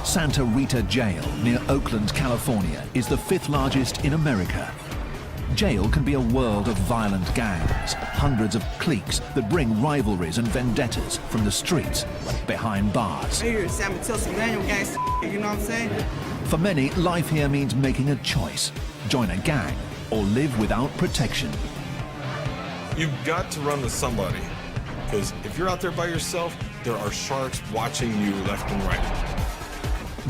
Santa Rita Jail near Oakland, California is the 5th largest in America. Jail can be a world of violent gangs, hundreds of cliques that bring rivalries and vendettas from the streets behind bars. Hey, here, San Mateo, Manual gangster, you know what I'm saying? For many, life here means making a choice: join a gang or live without protection. You've got to run with somebody, because if you're out there by yourself, there are sharks watching you left and right.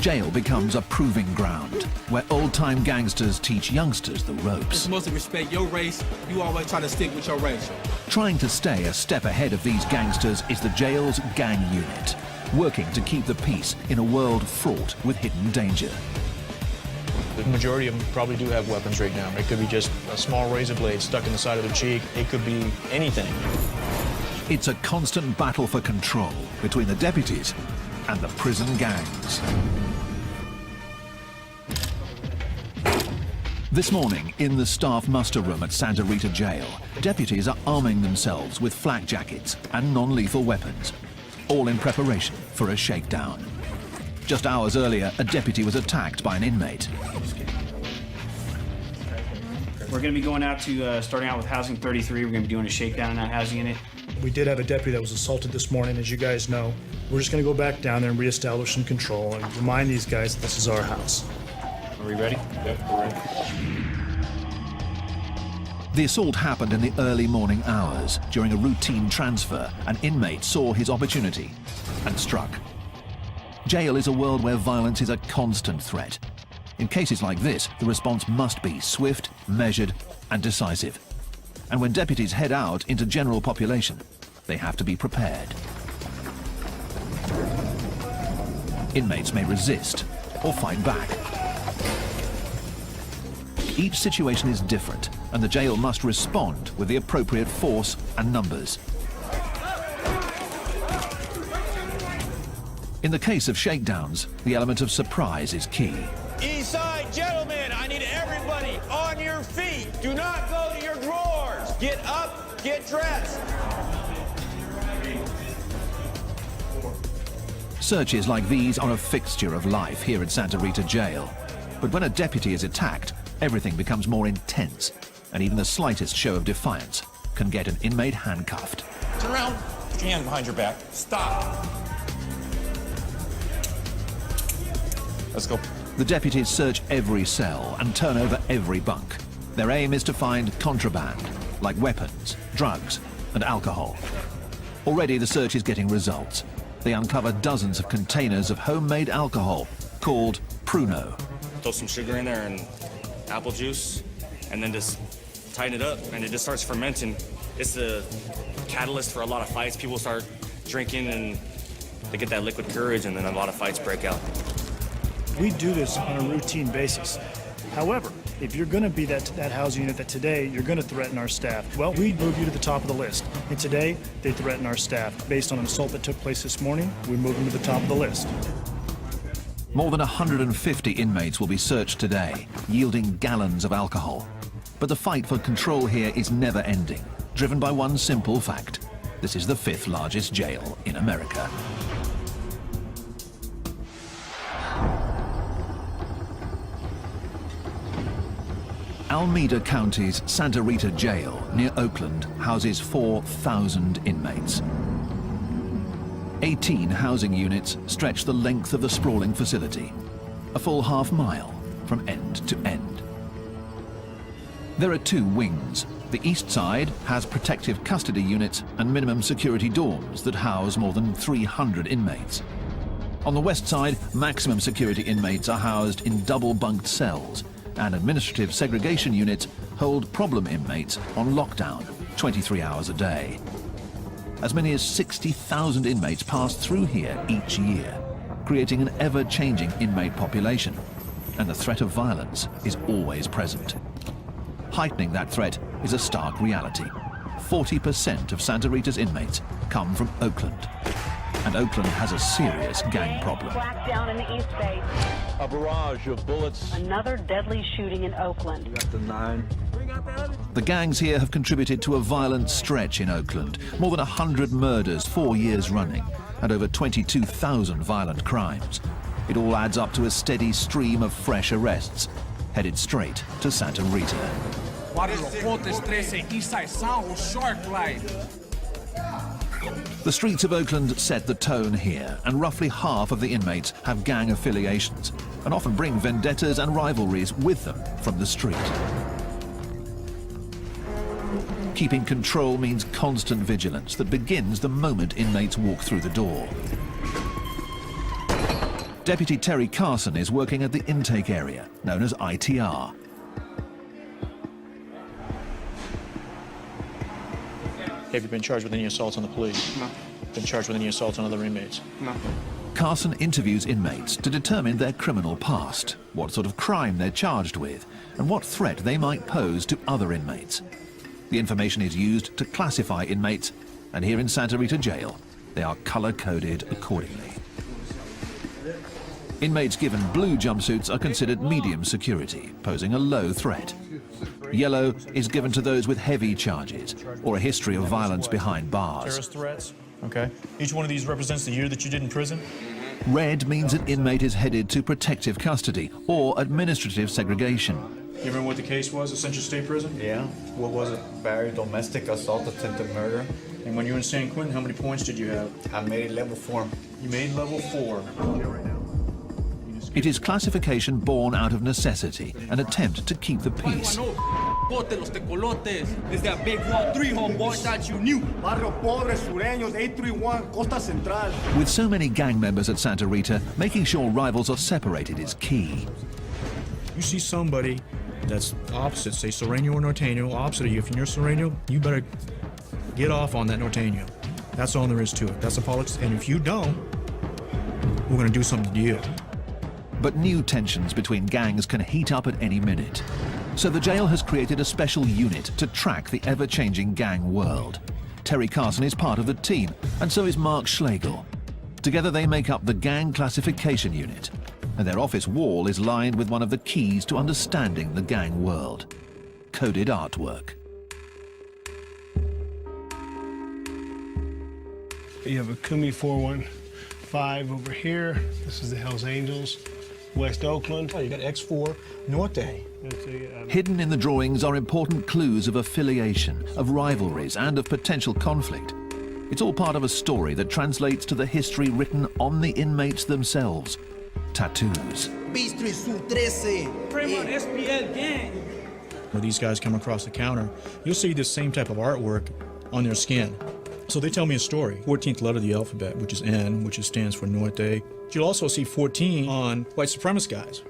Jail becomes a proving ground where old-time gangsters teach youngsters the ropes. It's mostly respect your race. You always try to stick with your race. Trying to stay a step ahead of these gangsters is the jail's gang unit, working to keep the peace in a world fraught with hidden danger. The majority of them probably do have weapons right now. It could be just a small razor blade stuck in the side of their cheek. It could be anything. It's a constant battle for control between the deputies and the prison gangs. This morning, in the staff muster room at Santa Rita Jail, deputies are arming themselves with flak jackets and non-lethal weapons, all in preparation for a shakedown. Just hours earlier, a deputy was attacked by an inmate. We're going to be going out to, starting out with Housing 33. We're going to be doing a shakedown in that housing unit. We did have a deputy that was assaulted this morning, as you guys know. We're just going to go back down there and reestablish some control and remind these guys that this is our house. Are we ready? Yep, we're ready. The assault happened in the early morning hours. During a routine transfer, an inmate saw his opportunity and struck. Jail is a world where violence is a constant threat. In cases like this, the response must be swift, measured, and decisive. And when deputies head out into general population, they have to be prepared. Inmates may resist or fight back. Each situation is different, and the jail must respond with the appropriate force and numbers. In the case of shakedowns, the element of surprise is key. East side, gentlemen, I need everybody on your feet. Do not go to your drawers. Get up, get dressed. Searches like these are a fixture of life here at Santa Rita Jail. But when a deputy is attacked, everything becomes more intense, and even the slightest show of defiance can get an inmate handcuffed. Turn around, put your hands behind your back. Stop. Let's go. The deputies search every cell and turn over every bunk. Their aim is to find contraband, like weapons, drugs, and alcohol. Already the search is getting results. They uncover dozens of containers of homemade alcohol called Pruno. Throw some sugar in there and apple juice, and then just tighten it up, and it just starts fermenting. It's the catalyst for a lot of fights. People start drinking, and they get that liquid courage, and then a lot of fights break out. We do this on a routine basis. However, if you're going to be that housing unit that today you're going to threaten our staff, well, we move you to the top of the list. And today, they threaten our staff. Based on an assault that took place this morning, we move them to the top of the list. More than 150 inmates will be searched today, yielding gallons of alcohol. But the fight for control here is never ending, driven by one simple fact: this is the 5th largest jail in America. Alameda County's Santa Rita Jail near Oakland houses 4,000 inmates. 18 housing units stretch the length of the sprawling facility, a full half-mile from end to end. There are 2 wings. The east side has protective custody units and minimum security dorms that house more than 300 inmates. On the west side, maximum security inmates are housed in double-bunked cells, and administrative segregation units hold problem inmates on lockdown 23 hours a day. As many as 60,000 inmates pass through here each year, creating an ever-changing inmate population, and the threat of violence is always present. Heightening that threat is a stark reality. 40% of Santa Rita's inmates come from Oakland, and Oakland has a serious gang problem. Black down in the East Bay. A barrage of bullets. Another deadly shooting in Oakland. We got the 9. The gangs here have contributed to a violent stretch in Oakland. More than 100 murders 4 years running, and over 22,000 violent crimes. It all adds up to a steady stream of fresh arrests, headed straight to Santa Rita. Barrio 13, Eastside Sound, Shark Light. The streets of Oakland set the tone here, and roughly half of the inmates have gang affiliations and often bring vendettas and rivalries with them from the street. Keeping control means constant vigilance that begins the moment inmates walk through the door. Deputy Terry Carson is working at the intake area, known as ITR. Have you been charged with any assaults on the police? No. Been charged with any assaults on other inmates? No. Carson interviews inmates to determine their criminal past, what sort of crime they're charged with, and what threat they might pose to other inmates. The information is used to classify inmates, and here in Santa Rita Jail, they are color-coded accordingly. Inmates given blue jumpsuits are considered medium security, posing a low threat. Yellow is given to those with heavy charges or a history of violence behind bars. Terrorist threats? Okay. Each one of these represents the year that you did in prison? Red means an inmate is headed to protective custody or administrative segregation. You remember what the case was at Central State Prison? Yeah. What was it? Barry, domestic assault, attempted murder. And when you were in San Quentin, how many points did you have? I made it level 4. You made level 4. It is classification born out of necessity, an attempt to keep the peace. Los tecolotes. It's that big 1-3 homeboy that you knew. Barrio Pobre, Sureños, 831, Costa Central. With so many gang members at Santa Rita, making sure rivals are separated is key. You see somebody that's opposite, say Sereno or Norteño, opposite of you. If you're near Sereno, you better get off on that Norteño. That's all there is to it. That's the politics. And if you don't, we're going to do something to you. But new tensions between gangs can heat up at any minute. So the jail has created a special unit to track the ever-changing gang world. Terry Carson is part of the team, and so is Mark Schlegel. Together they make up the Gang Classification Unit, and their office wall is lined with one of the keys to understanding the gang world: coded artwork. You have a Kumi 415 over here. This is the Hells Angels. West Oakland. Oh, you got X4 Norte. Hidden in the drawings are important clues of affiliation, of rivalries, and of potential conflict. It's all part of a story that translates to the history written on the inmates themselves: tattoos. When these guys come across the counter, you'll see the same type of artwork on their skin. So they tell me a story. 14th letter of the alphabet, which is N, which stands for Norte. You'll also see 14 on white supremacist guys,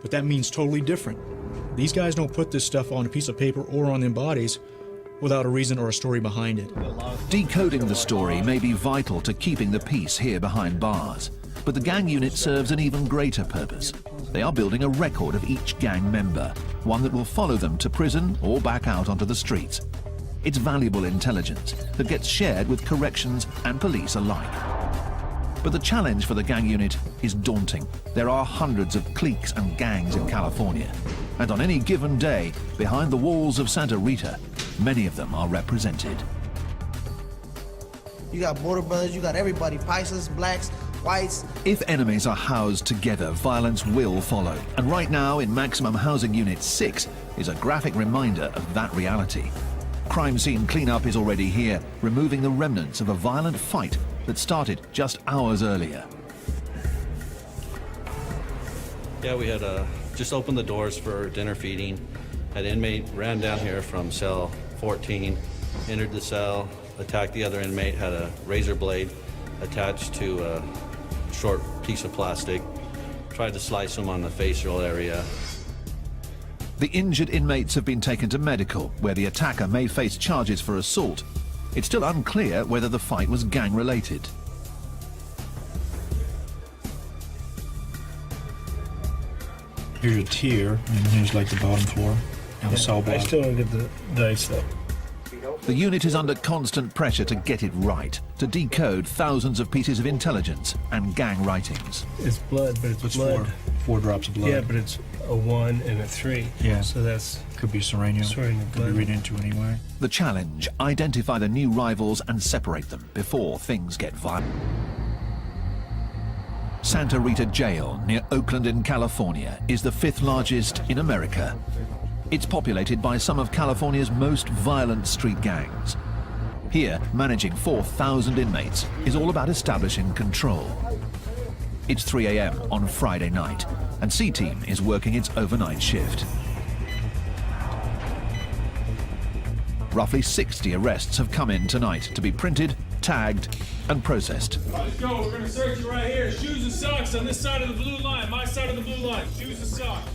but that means totally different. These guys don't put this stuff on a piece of paper or on their bodies without a reason or a story behind it. Decoding the story may be vital to keeping the peace here behind bars, but the gang unit serves an even greater purpose. They are building a record of each gang member, one that will follow them to prison or back out onto the streets. It's valuable intelligence that gets shared with corrections and police alike. But the challenge for the gang unit is daunting. There are hundreds of cliques and gangs in California, and on any given day, behind the walls of Santa Rita, many of them are represented. You got Border Brothers, you got everybody, Paisas, blacks, whites. If enemies are housed together, violence will follow. And right now, in Maximum Housing Unit 6, is a graphic reminder of that reality. Crime scene cleanup is already here, removing the remnants of a violent fight that started just hours earlier. Yeah, we had just opened the doors for dinner feeding. An inmate ran down here from cell 14, entered the cell, attacked the other inmate, had a razor blade attached to a short piece of plastic, tried to slice him on the facial area. The injured inmates have been taken to medical, where the attacker may face charges for assault. It's still unclear whether the fight was gang-related. Here's your tier, and here's like the bottom floor. And the cell block. I still don't get the dice though. The unit is under constant pressure to get it right, to decode thousands of pieces of intelligence and gang writings. It's blood, but it's blood. Four drops of blood. Yeah, but it's a 1 and a 3. Yeah. So that's could be Sereno. Could be read into anyway. The challenge: identify the new rivals and separate them before things get violent. Santa Rita Jail near Oakland in California is the 5th largest in America. It's populated by some of California's most violent street gangs. Here, managing 4,000 inmates is all about establishing control. It's 3 a.m. on Friday night, and C-Team is working its overnight shift. Roughly 60 arrests have come in tonight to be printed, tagged, and processed. Let's go. We're going to search you right here. Shoes and socks on this side of the blue line. My side of the blue line. Shoes and socks.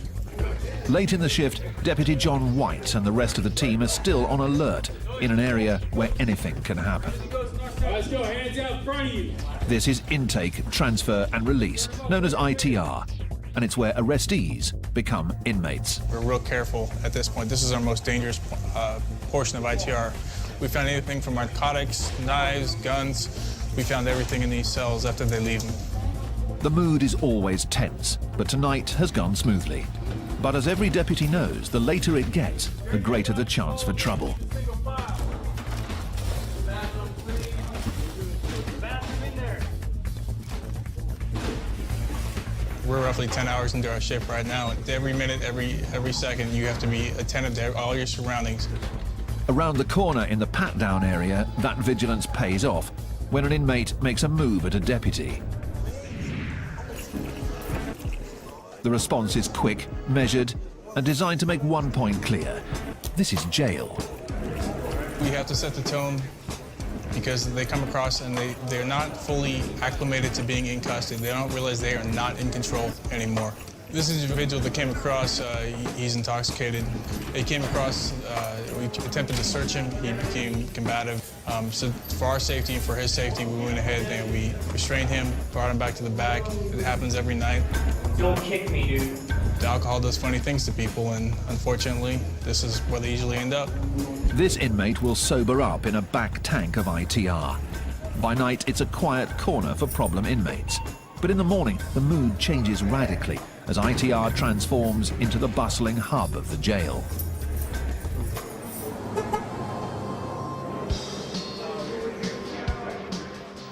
Late in the shift, Deputy John White and the rest of the team are still on alert in an area where anything can happen. Let's go. Hands out in front of you. This is intake, transfer, and release, known as ITR, and it's where arrestees become inmates. We're real careful at this point. This is our most dangerous portion of ITR. We found anything from narcotics, knives, guns. We found everything in these cells after they leave them. The mood is always tense, but tonight has gone smoothly. But as every deputy knows, the later it gets, the greater the chance for trouble. We're roughly 10 hours into our shift right now. Every minute, every second, you have to be attentive to all your surroundings. Around the corner in the pat-down area, that vigilance pays off when an inmate makes a move at a deputy. The response is quick, measured, and designed to make one point clear. This is jail. We have to set the tone because they come across and they're not fully acclimated to being in custody. They don't realize they are not in control anymore. This is an individual that came across, he's intoxicated. He came across, we attempted to search him, he became combative. So for our safety and for his safety, we went ahead and we restrained him, brought him back to the back. It happens every night. Don't kick me, dude. The alcohol does funny things to people, and unfortunately, this is where they usually end up. This inmate will sober up in a back tank of ITR. By night, it's a quiet corner for problem inmates. But in the morning, the mood changes radically as ITR transforms into the bustling hub of the jail.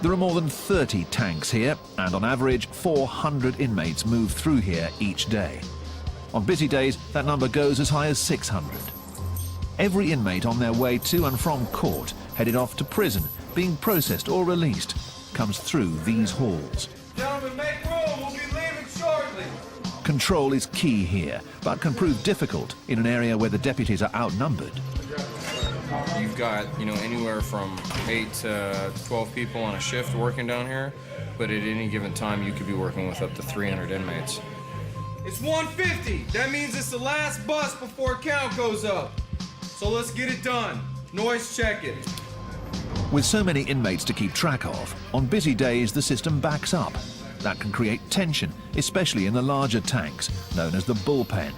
There are more than 30 tanks here, and on average, 400 inmates move through here each day. On busy days, that number goes as high as 600. Every inmate on their way to and from court, headed off to prison, being processed or released, comes through these halls. Gentlemen, make room. We'll be leaving shortly. Control is key here, but can prove difficult in an area where the deputies are outnumbered. You've got, anywhere from 8 to 12 people on a shift working down here, but at any given time, you could be working with up to 300 inmates. It's 1:50. That means it's the last bus before count goes up. So let's get it done. Noise check it. With so many inmates to keep track of, on busy days the system backs up. That can create tension, especially in the larger tanks, known as the bullpen.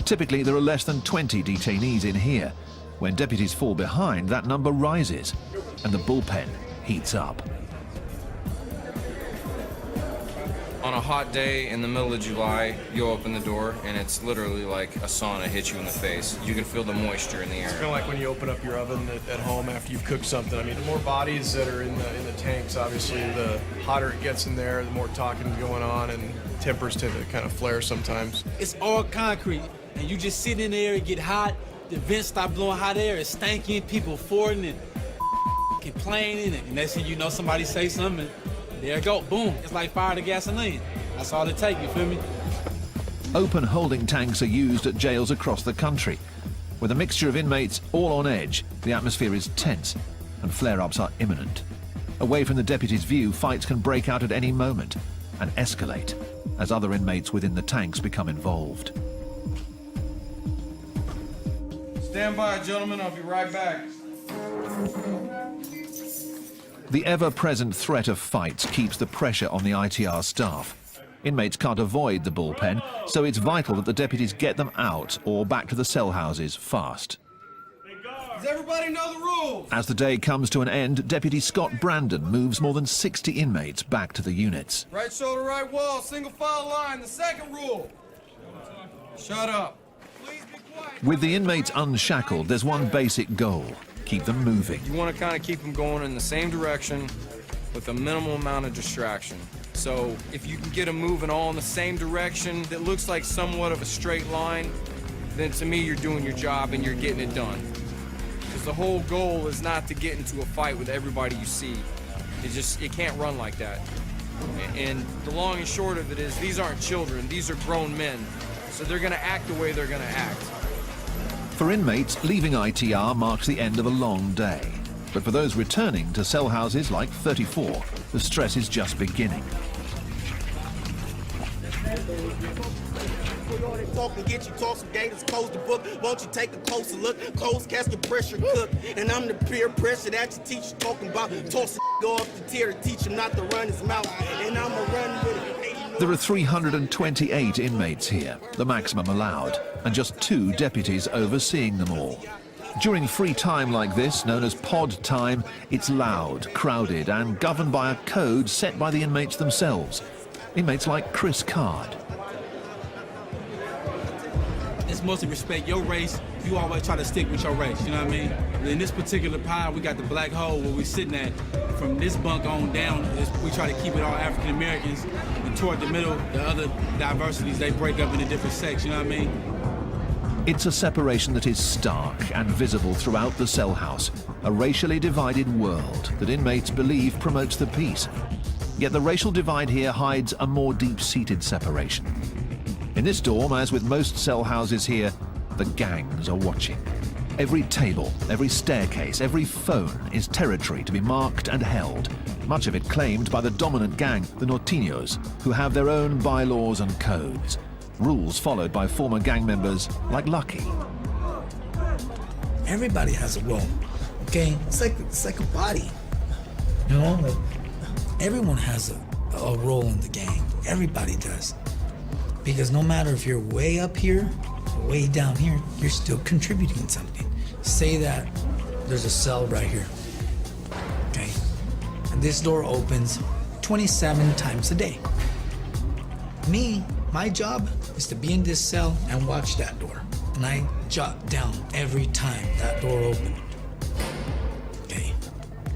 Typically there are less than 20 detainees in here. When deputies fall behind, that number rises, and the bullpen heats up. On a hot day in the middle of July, you'll open the door and it's literally like a sauna hits you in the face. You can feel the moisture in the air. It's kind of like when you open up your oven at home after you've cooked something. I mean, the more bodies that are in the tanks, obviously, the hotter it gets in there, the more talking going on, and tempers tend to kind of flare sometimes. It's all concrete, and you just sit in there and get hot. The vents stop blowing hot air. It's stinking. People farting and complaining, and next thing you know, somebody say something. There you go, boom. It's like fire to gasoline. That's all it takes, you feel me? Open holding tanks are used at jails across the country. With a mixture of inmates all on edge, the atmosphere is tense and flare-ups are imminent. Away from the deputy's view, fights can break out at any moment and escalate as other inmates within the tanks become involved. Stand by, gentlemen. I'll be right back. The ever-present threat of fights keeps the pressure on the ITR staff. Inmates can't avoid the bullpen, so it's vital that the deputies get them out or back to the cell houses fast. Does everybody know the rules? As the day comes to an end, Deputy Scott Brandon moves more than 60 inmates back to the units. Right shoulder, right wall, single file line. The second rule. Shut up. Please be quiet. With the inmates unshackled, there's one basic goal: keep them moving. You want to kind of keep them going in the same direction with a minimal amount of distraction. So if you can get them moving all in the same direction that looks like somewhat of a straight line, then to me you're doing your job and you're getting it done. Because the whole goal is not to get into a fight with everybody you see. It can't run like that. And the long and short of it is these aren't children, these are grown men. So they're gonna act the way they're gonna act. For inmates, leaving ITR marks the end of a long day. But for those returning to cell houses like 34, the stress is just beginning. Talk and get you talk some gators, close the book. Won't you take a closer look? Close casket pressure cook. And I'm the peer pressure that your teacher talking about. Toss go up the tier to teach him not to run his mouth. And I'ma run with it. There are 328 inmates here, the maximum allowed, and just 2 deputies overseeing them all. During free time like this, known as pod time, it's loud, crowded, and governed by a code set by the inmates themselves. Inmates like Chris Card. It's mostly respect your race. You always try to stick with your race, you know what I mean? In this particular pile, we got the black hole where we're sitting at. From this bunk on down, we try to keep it all African Americans. And toward the middle, the other diversities, they break up into different sects, you know what I mean? It's a separation that is stark and visible throughout the cell house, a racially divided world that inmates believe promotes the peace. Yet the racial divide here hides a more deep-seated separation. In this dorm, as with most cell houses here, the gangs are watching. Every table, every staircase, every phone is territory to be marked and held, much of it claimed by the dominant gang, the Norteños, who have their own bylaws and codes, rules followed by former gang members like Lucky. Everybody has a role, okay? It's like a body, you know? Like, everyone has a role in the gang. Everybody does. Because no matter if you're way up here or way down here, you're still contributing something. Say that there's a cell right here, okay? And this door opens 27 times a day. My job is to be in this cell and watch that door. And I jot down every time that door opened, okay?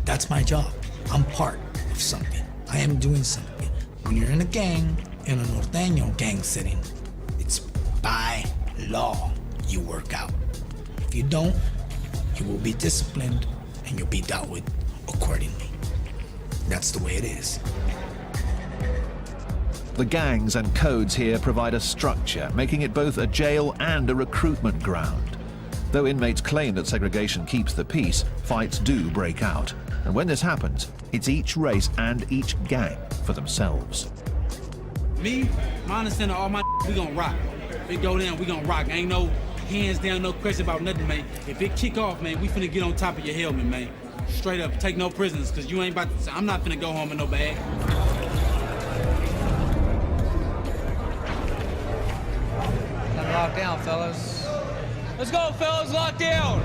That's my job. I'm part of something. I am doing something. When you're in a gang, in a Norteño gang setting, it's by law you work out. If you don't, you will be disciplined and you'll be dealt with accordingly. That's the way it is. The gangs and codes here provide a structure, making it both a jail and a recruitment ground. Though inmates claim that segregation keeps the peace, fights do break out. And when this happens, it's each race and each gang for themselves. Me, my understanding of all my we gonna rock. If it go down, we gonna rock. Ain't no hands down, no question about nothing, man. If it kick off, man, we finna get on top of your helmet, man. Straight up, take no prisoners, cause you ain't about to, I'm not finna go home in no bag. Lock down, fellas. Let's go, fellas, lock down!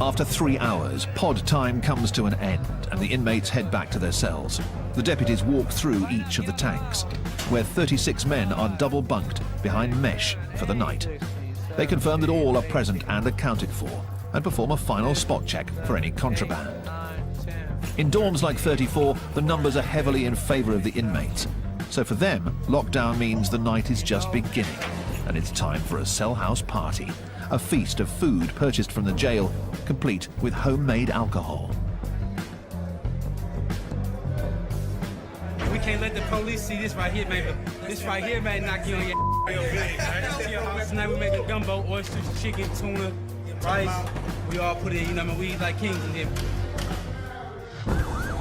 After 3 hours, pod time comes to an end and the inmates head back to their cells. The deputies walk through each of the tanks, where 36 men are double bunked behind mesh for the night. They confirm that all are present and accounted for and perform a final spot check for any contraband. In dorms like 34, the numbers are heavily in favor of the inmates. So for them, lockdown means the night is just beginning and it's time for a cell house party. A feast of food purchased from the jail, complete with homemade alcohol. We can't let the police see this right here, man. This right here, man, knock you on your Tonight we making gumbo, oysters, chicken, tuna, rice. We all put it, you know, I mean, we eat like kings in here.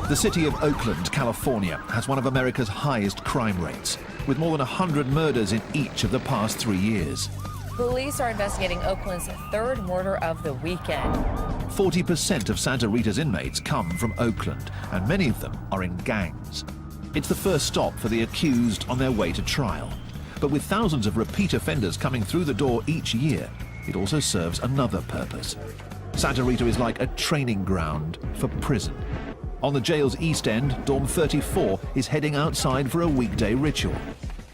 The city of Oakland, California, has one of America's highest crime rates, with more than 100 murders in each of the past 3 years. Police are investigating Oakland's third murder of the weekend. 40% of Santa Rita's inmates come from Oakland, and many of them are in gangs. It's the first stop for the accused on their way to trial. But with thousands of repeat offenders coming through the door each year, it also serves another purpose. Santa Rita is like a training ground for prison. On the jail's east end, Dorm 34 is heading outside for a weekday ritual.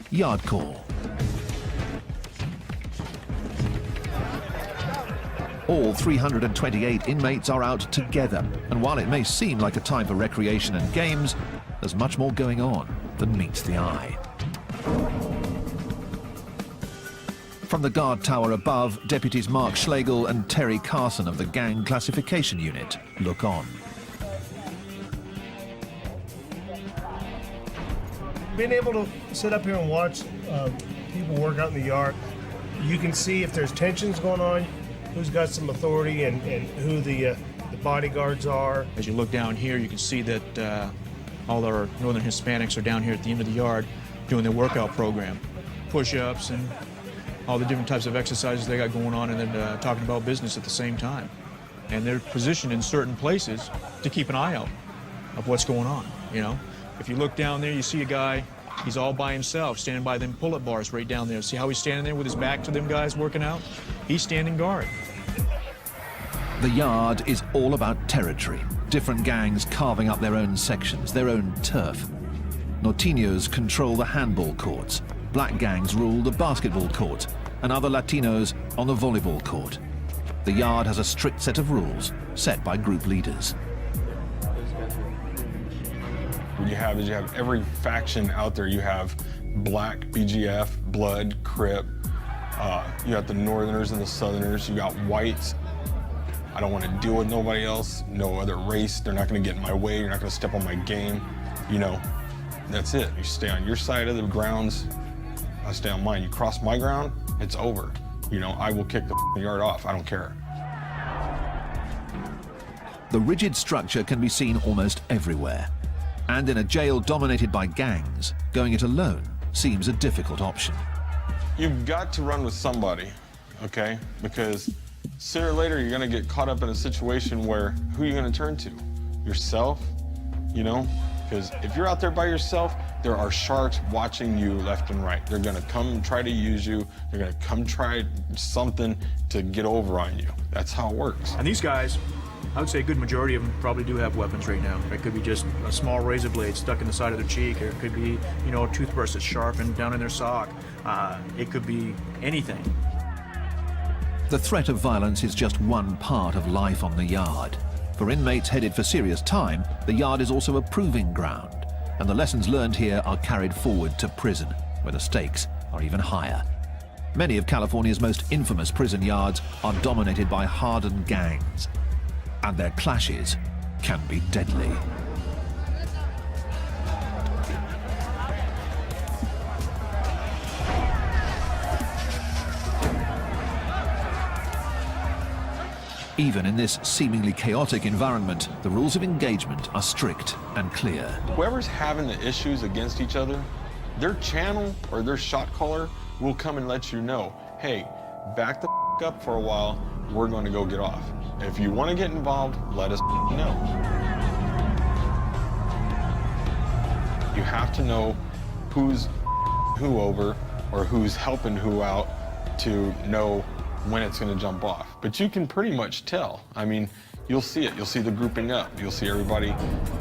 Yard call. All 328 inmates are out together, and while it may seem like a time for recreation and games, there's much more going on. than meets the eye. From the guard tower above, deputies Mark Schlegel and Terry Carson of the Gang Classification Unit look on. Being able to sit up here and watch people work out in the yard, you can see if there's tensions going on, who's got some authority and who the bodyguards are. As you look down here, you can see that all our Northern Hispanics are down here at the end of the yard doing their workout program. Push-ups and all the different types of exercises they got going on, and then talking about business at the same time. And they're positioned in certain places to keep an eye out of what's going on, you know. If you look down there, you see a guy, he's all by himself, standing by them pull-up bars right down there. See how he's standing there with his back to them guys working out? He's standing guard. The yard is all about territory, different gangs carving up their own sections, their own turf. Norteños control the handball courts, black gangs rule the basketball court, and other Latinos on the volleyball court. The yard has a strict set of rules set by group leaders. What you have is you have every faction out there. You have Black, BGF, Blood, Crip. You got the Northerners and the Southerners. You got whites. I don't want to deal with nobody else, no other race. They're not going to get in my way. You're not going to step on my game. You know, that's it. You stay on your side of the grounds. I stay on mine. You cross my ground, it's over. You know, I will kick the yard off. I don't care. The rigid structure can be seen almost everywhere. And in a jail dominated by gangs, going it alone seems a difficult option. You've got to run with somebody, okay? Because sooner or later, you're gonna get caught up in a situation where who are you gonna turn to? Yourself, you know? Because if you're out there by yourself, there are sharks watching you left and right. They're gonna come and try to use you. They're gonna come try something to get over on you. That's how it works. And these guys, I would say a good majority of them probably do have weapons right now. It could be just a small razor blade stuck in the side of their cheek, or it could be, you know, a toothbrush that's sharpened down in their sock. It could be anything. The threat of violence is just one part of life on the yard. For inmates headed for serious time, the yard is also a proving ground, and the lessons learned here are carried forward to prison, where the stakes are even higher. Many of California's most infamous prison yards are dominated by hardened gangs, and their clashes can be deadly. Even in this seemingly chaotic environment, the rules of engagement are strict and clear. Whoever's having the issues against each other, their channel or their shot caller will come and let you know, hey, back the up for a while, we're going to go get off. If you want to get involved, let us know. You have to know who's who over or who's helping who out to know when it's going to jump off. But you can pretty much tell. I mean, you'll see it. You'll see the grouping up. You'll see everybody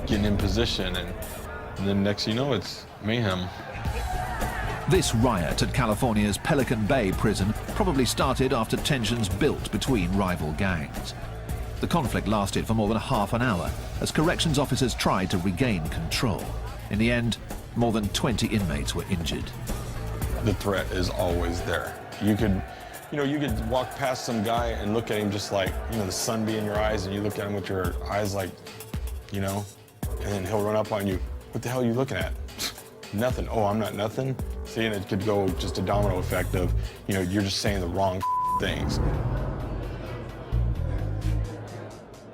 getting in position, and then next you know, it's mayhem. This riot at California's Pelican Bay prison probably started after tensions built between rival gangs. The conflict lasted for more than half an hour as corrections officers tried to regain control. In the end, more than 20 inmates were injured. The threat is always there. You could walk past some guy and look at him just like, the sun be in your eyes, and you look at him with your eyes like, and then he'll run up on you. What the hell are you looking at? Nothing. Oh, I'm not nothing? See, and it could go just a domino effect of, you're just saying the wrong things.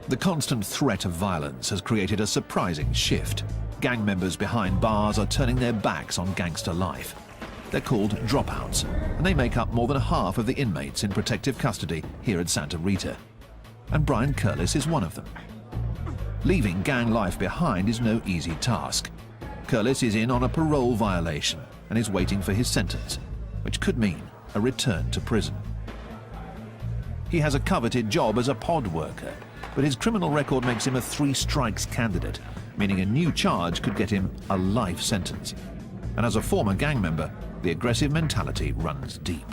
The constant threat of violence has created a surprising shift. Gang members behind bars are turning their backs on gangster life. They're called dropouts, and they make up more than half of the inmates in protective custody here at Santa Rita. And Brian Curlis is one of them. Leaving gang life behind is no easy task. Curlis is in on a parole violation and is waiting for his sentence, which could mean a return to prison. He has a coveted job as a pod worker, but his criminal record makes him a 3 strikes candidate, meaning a new charge could get him a life sentence. And as a former gang member, the aggressive mentality runs deep.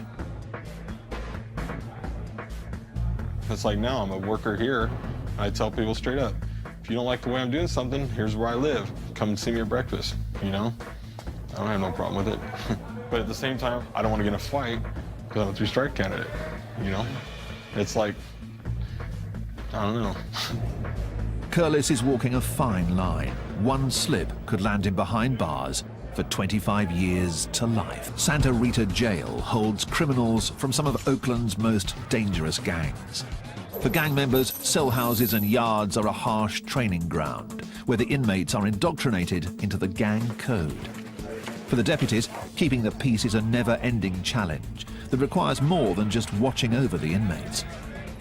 It's like now I'm a worker here. I tell people straight up, if you don't like the way I'm doing something, here's where I live. Come and see me at breakfast, I don't have no problem with it. But at the same time, I don't want to get in a fight because I'm a three-strike candidate, you know? It's like, I don't know. Curlis is walking a fine line. One slip could land him behind bars for 25 years to life. Santa Rita Jail holds criminals from some of Oakland's most dangerous gangs. For gang members, cell houses and yards are a harsh training ground where the inmates are indoctrinated into the gang code. For the deputies, keeping the peace is a never-ending challenge that requires more than just watching over the inmates.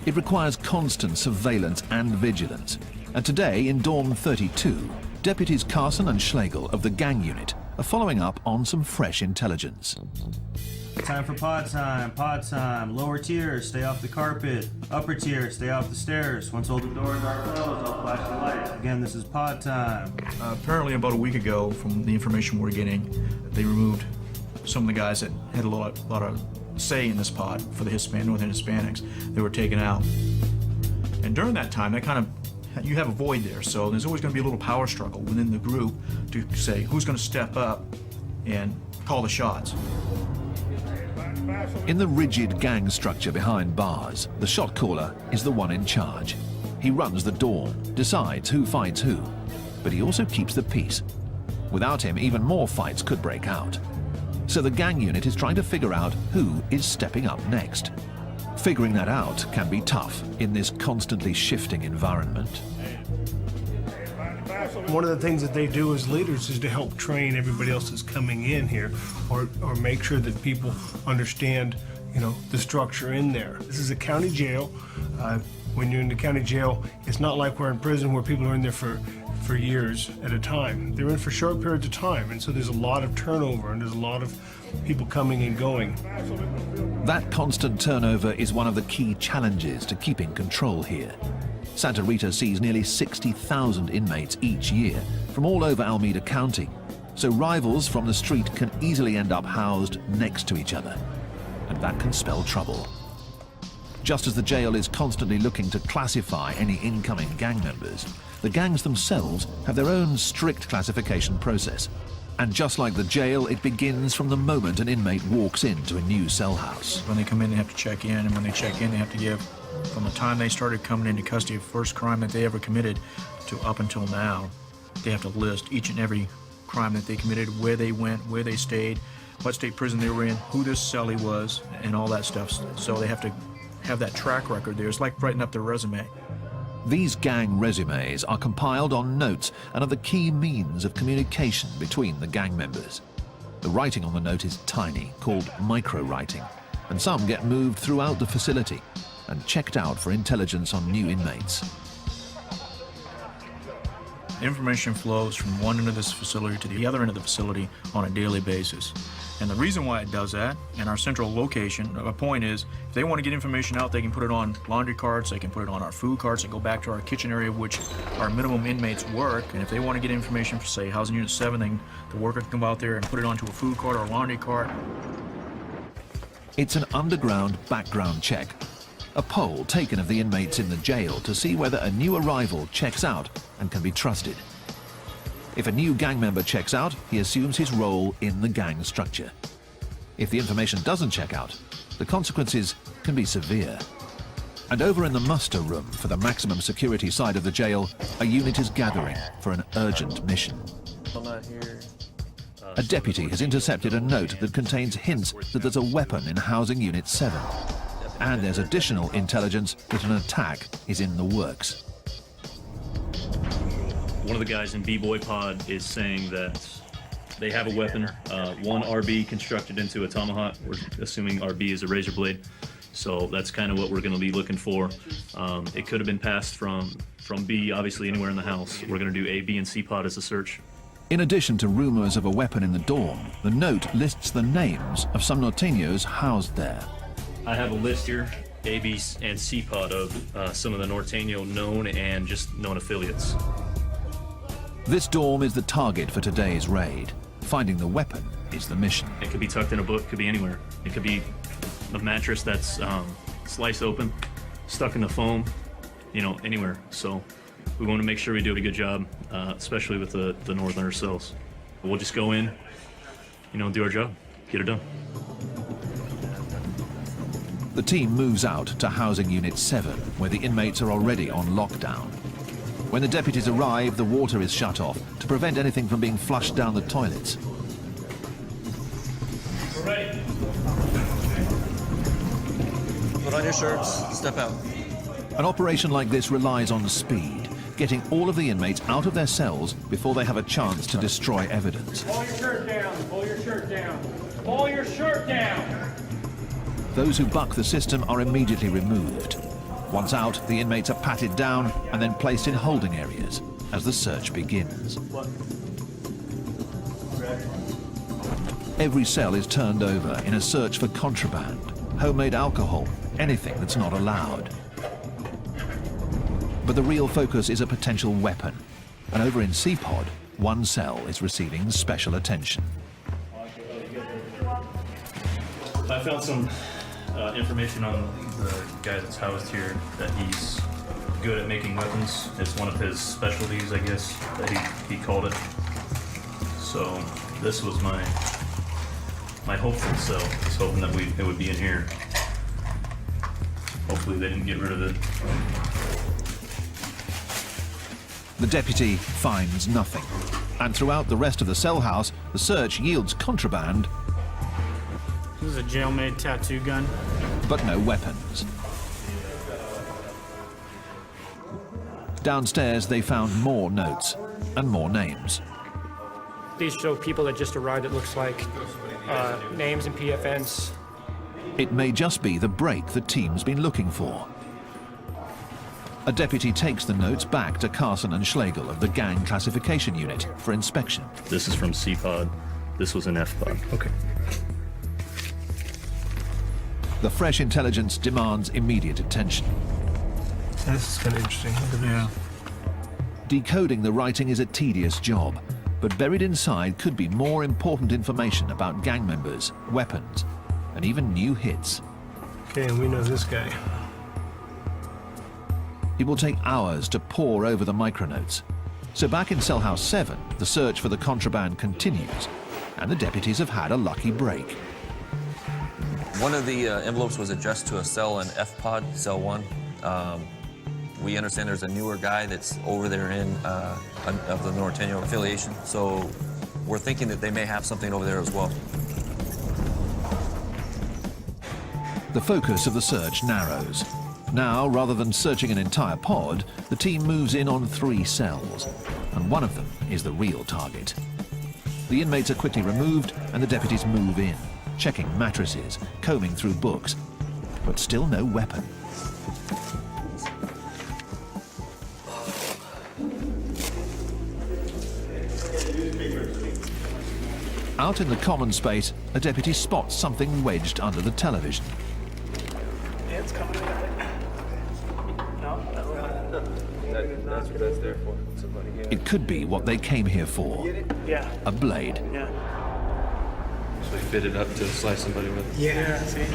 It requires constant surveillance and vigilance. And today, in Dorm 32, deputies Carson and Schlegel of the gang unit are following up on some fresh intelligence. Time for pod time, pod time. Lower tiers, stay off the carpet. Upper tier, stay off the stairs. Once all the doors are closed, I'll flash the lights. Again, this is pod time. Apparently about a week ago, from the information we're getting, they removed some of the guys that had a lot of say in this pod for the Northern Hispanics. They were taken out. And during that time, you have a void there, so there's always going to be a little power struggle within the group to say who's going to step up and call the shots. In the rigid gang structure behind bars, the shot caller is the one in charge. He runs the dorm, decides who fights who, but he also keeps the peace. Without him, even more fights could break out. So the gang unit is trying to figure out who is stepping up next. Figuring that out can be tough in this constantly shifting environment. One of the things that they do as leaders is to help train everybody else that's coming in here, or make sure that people understand, the structure in there. This is a county jail. When you're in the county jail, it's not like we're in prison where people are in there for years at a time. They're in for short periods of time, and so there's a lot of turnover, and there's a lot of people coming and going. That constant turnover is one of the key challenges to keeping control here. Santa Rita sees nearly 60,000 inmates each year from all over Alameda County, so rivals from the street can easily end up housed next to each other, and that can spell trouble. Just as the jail is constantly looking to classify any incoming gang members, the gangs themselves have their own strict classification process. And just like the jail, it begins from the moment an inmate walks into a new cell house. When they come in, they have to check in, and when they check in, they have to give, from the time they started coming into custody, the first crime that they ever committed to up until now, they have to list each and every crime that they committed, where they went, where they stayed, what state prison they were in, who this cellie was, and all that stuff. So they have to have that track record there. It's like writing up their resume. These gang resumes are compiled on notes and are the key means of communication between the gang members. The writing on the note is tiny, called micro-writing, and some get moved throughout the facility and checked out for intelligence on new inmates. Information flows from one end of this facility to the other end of the facility on a daily basis. And the reason why it does that, and our central location, a point is, if they want to get information out, they can put it on laundry carts, they can put it on our food carts, and go back to our kitchen area, which our minimum inmates work. And if they want to get information for, say, Housing Unit 7, the worker can come out there and put it onto a food cart or a laundry cart. It's an underground background check, a poll taken of the inmates in the jail to see whether a new arrival checks out and can be trusted. If a new gang member checks out, he assumes his role in the gang structure. If the information doesn't check out, the consequences can be severe. And over in the muster room for the maximum security side of the jail, a unit is gathering for an urgent mission. A deputy has intercepted a note that contains hints that there's a weapon in Housing Unit 7. And there's additional intelligence that an attack is in the works. One of the guys in B-Boy Pod is saying that they have a weapon, one RB constructed into a tomahawk. We're assuming RB is a razor blade. So that's kind of what we're going to be looking for. It could have been passed from B, obviously anywhere in the house. We're going to do A, B, and C pod as a search. In addition to rumors of a weapon in the dorm, the note lists the names of some Norteños housed there. I have a list here, A, B, and C pod of some of the Norteño known and just known affiliates. This dorm is the target for today's raid. Finding the weapon is the mission. It could be tucked in a book, could be anywhere. It could be a mattress that's sliced open, stuck in the foam, anywhere. So we want to make sure we do a good job, especially with the Northerner cells. We'll just go in, do our job, get it done. The team moves out to Housing Unit 7, where the inmates are already on lockdown. When the deputies arrive, the water is shut off to prevent anything from being flushed down the toilets. We're ready. Put on your shirts, step out. An operation like this relies on speed, getting all of the inmates out of their cells before they have a chance to destroy evidence. Pull your shirt down, pull your shirt down, pull your shirt down. Those who buck the system are immediately removed. Once out, the inmates are patted down and then placed in holding areas as the search begins. Every cell is turned over in a search for contraband, homemade alcohol, anything that's not allowed. But the real focus is a potential weapon. And over in CPOD, one cell is receiving special attention. I found some information on the guy that's housed here, that he's good at making weapons. It's one of his specialties, I guess, that he called it. So this was my hopeful cell. I was hoping that it would be in here. Hopefully they didn't get rid of it. The deputy finds nothing. And throughout the rest of the cell house, the search yields contraband. This is a jail-made tattoo gun. But no weapons. Downstairs, they found more notes and more names. These show people that just arrived, it looks like, names and PFNs. It may just be the break the team's been looking for. A deputy takes the notes back to Carson and Schlegel of the Gang Classification Unit for inspection. This is from C-Pod. This was an F-Pod. Okay. The fresh intelligence demands immediate attention. This is kind of interesting. Yeah. Decoding the writing is a tedious job, but buried inside could be more important information about gang members, weapons, and even new hits. Okay, and we know this guy. It will take hours to pore over the micronotes. So back in Cell House 7, the search for the contraband continues, and the deputies have had a lucky break. One of the envelopes was addressed to a cell in F-Pod, cell 1. We understand there's a newer guy that's over there of the Norteño affiliation, so we're thinking that they may have something over there as well. The focus of the search narrows. Now, rather than searching an entire pod, the team moves in on 3 cells, and one of them is the real target. The inmates are quickly removed, and the deputies move in, checking mattresses, combing through books, but still no weapon. Out in the common space, a deputy spots something wedged under the television. It's coming in. That's what that's there for. Somebody get It could be what they came here for. Yeah. A blade. Yeah. So we fit it up to slice somebody with. Yeah. See?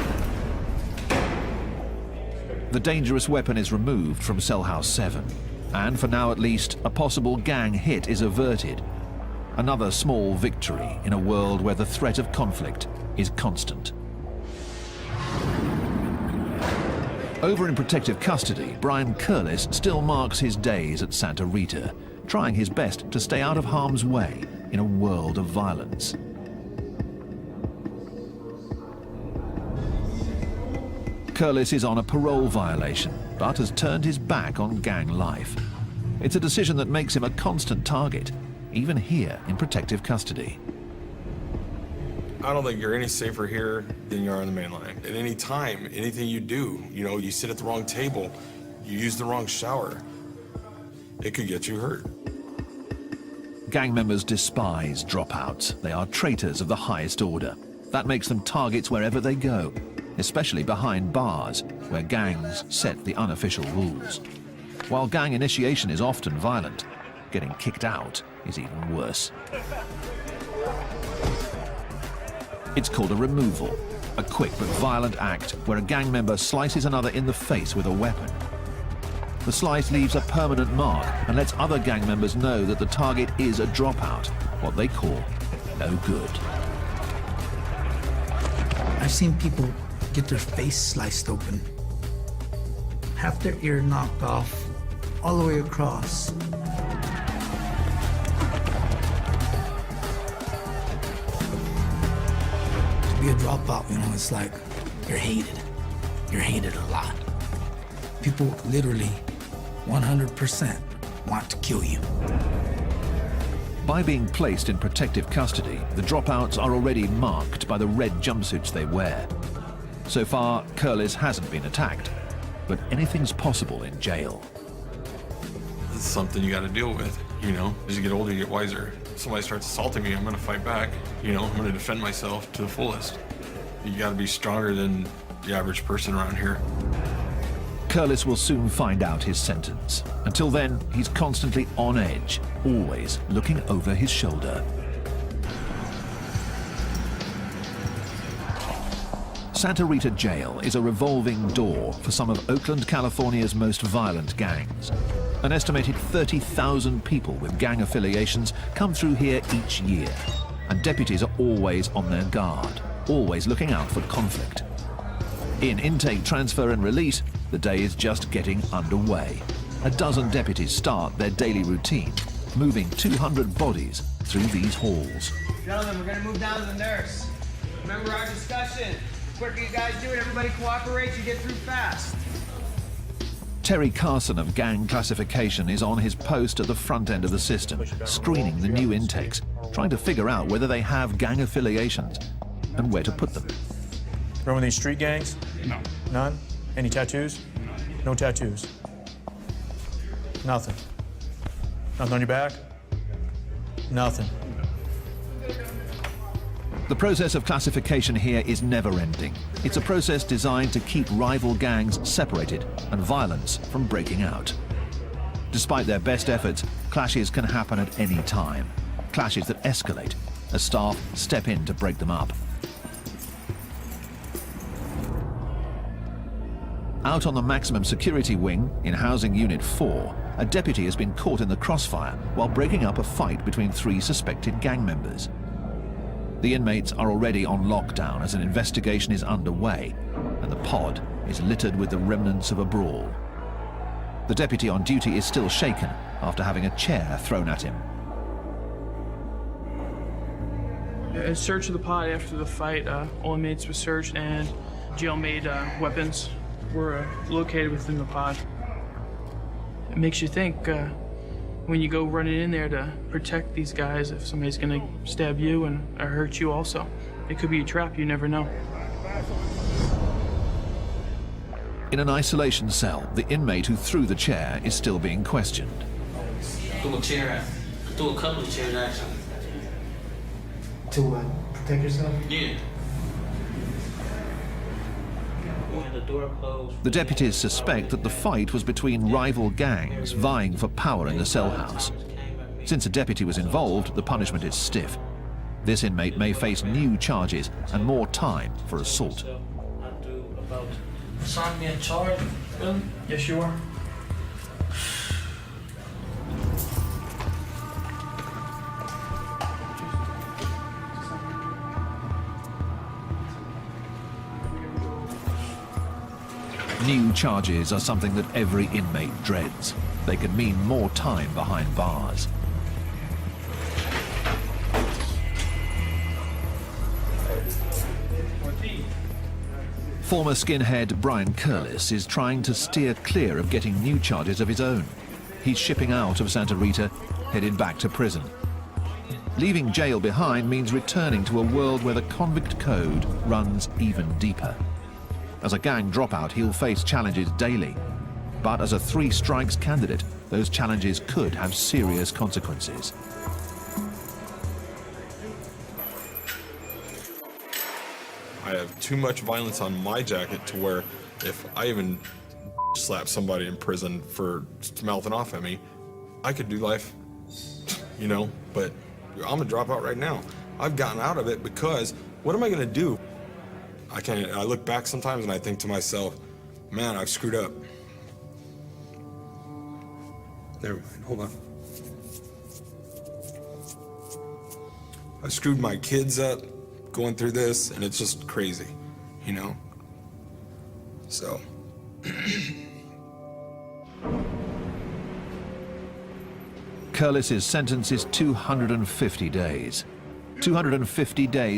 The dangerous weapon is removed from Cell House 7. And for now at least, a possible gang hit is averted. Another small victory in a world where the threat of conflict is constant. Over in protective custody, Brian Curlis still marks his days at Santa Rita, trying his best to stay out of harm's way in a world of violence. Curlis is on a parole violation, but has turned his back on gang life. It's a decision that makes him a constant target, even here in protective custody. I don't think you're any safer here than you are on the main line. At any time, anything you do, you sit at the wrong table, you use the wrong shower, it could get you hurt. Gang members despise dropouts. They are traitors of the highest order. That makes them targets wherever they go, especially behind bars, where gangs set the unofficial rules. While gang initiation is often violent, getting kicked out is even worse. It's called a removal, a quick but violent act where a gang member slices another in the face with a weapon. The slice leaves a permanent mark and lets other gang members know that the target is a dropout, what they call no good. I've seen people get their face sliced open, half their ear knocked off, all the way across. To be a dropout, you know, it's like you're hated. You're hated a lot. People literally 100% want to kill you. By being placed in protective custody, the dropouts are already marked by the red jumpsuits they wear. So far, Curlis hasn't been attacked, but anything's possible in jail. It's something you got to deal with, you know? As you get older, you get wiser. If somebody starts assaulting me, I'm going to fight back. You know, I'm going to defend myself to the fullest. You got to be stronger than the average person around here. Curlis will soon find out his sentence. Until then, he's constantly on edge, always looking over his shoulder. Santa Rita Jail is a revolving door for some of Oakland, California's most violent gangs. An estimated 30,000 people with gang affiliations come through here each year, and deputies are always on their guard, always looking out for conflict. In intake, transfer and release, the day is just getting underway. A dozen deputies start their daily routine, moving 200 bodies through these halls. Gentlemen, we're gonna move down to the nurse. Remember our discussion. The quicker you guys do it, everybody cooperates, you get through fast. Terry Carson of Gang Classification is on his post at the front end of the system, screening the new intakes, trying to figure out whether they have gang affiliations and where to put them. Remember these street gangs? No. None? Any tattoos? No tattoos. Nothing. Nothing on your back? Nothing. The process of classification here is never-ending. It's a process designed to keep rival gangs separated and violence from breaking out. Despite their best efforts, clashes can happen at any time. Clashes that escalate as staff step in to break them up. Out on the maximum security wing, in Housing Unit 4, a deputy has been caught in the crossfire while breaking up a fight between 3 suspected gang members. The inmates are already on lockdown as an investigation is underway, and the pod is littered with the remnants of a brawl. The deputy on duty is still shaken after having a chair thrown at him. A search of the pod after the fight, all inmates were searched and jail-made weapons were located within the pod. It makes you think when you go running in there to protect these guys, if somebody's gonna stab you and or hurt you also. It could be a trap, you never know. In an isolation cell, the inmate who threw the chair is still being questioned. Threw a chair, threw a couple of chairs actually. To what? Protect yourself? Yeah. The door closed. The deputies suspect that the fight was between rival gangs vying for power in the cell house. Since a deputy was involved, the punishment is stiff. This inmate may face new charges and more time for assault. Sign me a charge, really? Yes, you are. New charges are something that every inmate dreads. They can mean more time behind bars. Former skinhead Brian Curlis is trying to steer clear of getting new charges of his own. He's shipping out of Santa Rita, headed back to prison. Leaving jail behind means returning to a world where the convict code runs even deeper. As a gang dropout, he'll face challenges daily. But as a 3 strikes candidate, those challenges could have serious consequences. I have too much violence on my jacket to where if I even slap somebody in prison for mouthing off at me, I could do life, you know, but I'm a dropout right now. I've gotten out of it because what am I gonna do? I look back sometimes and I think to myself, man, I've screwed up. Never mind, hold on. I screwed my kids up going through this, and it's just crazy. you know? So. Curlis's sentence is 250 days. 250 days.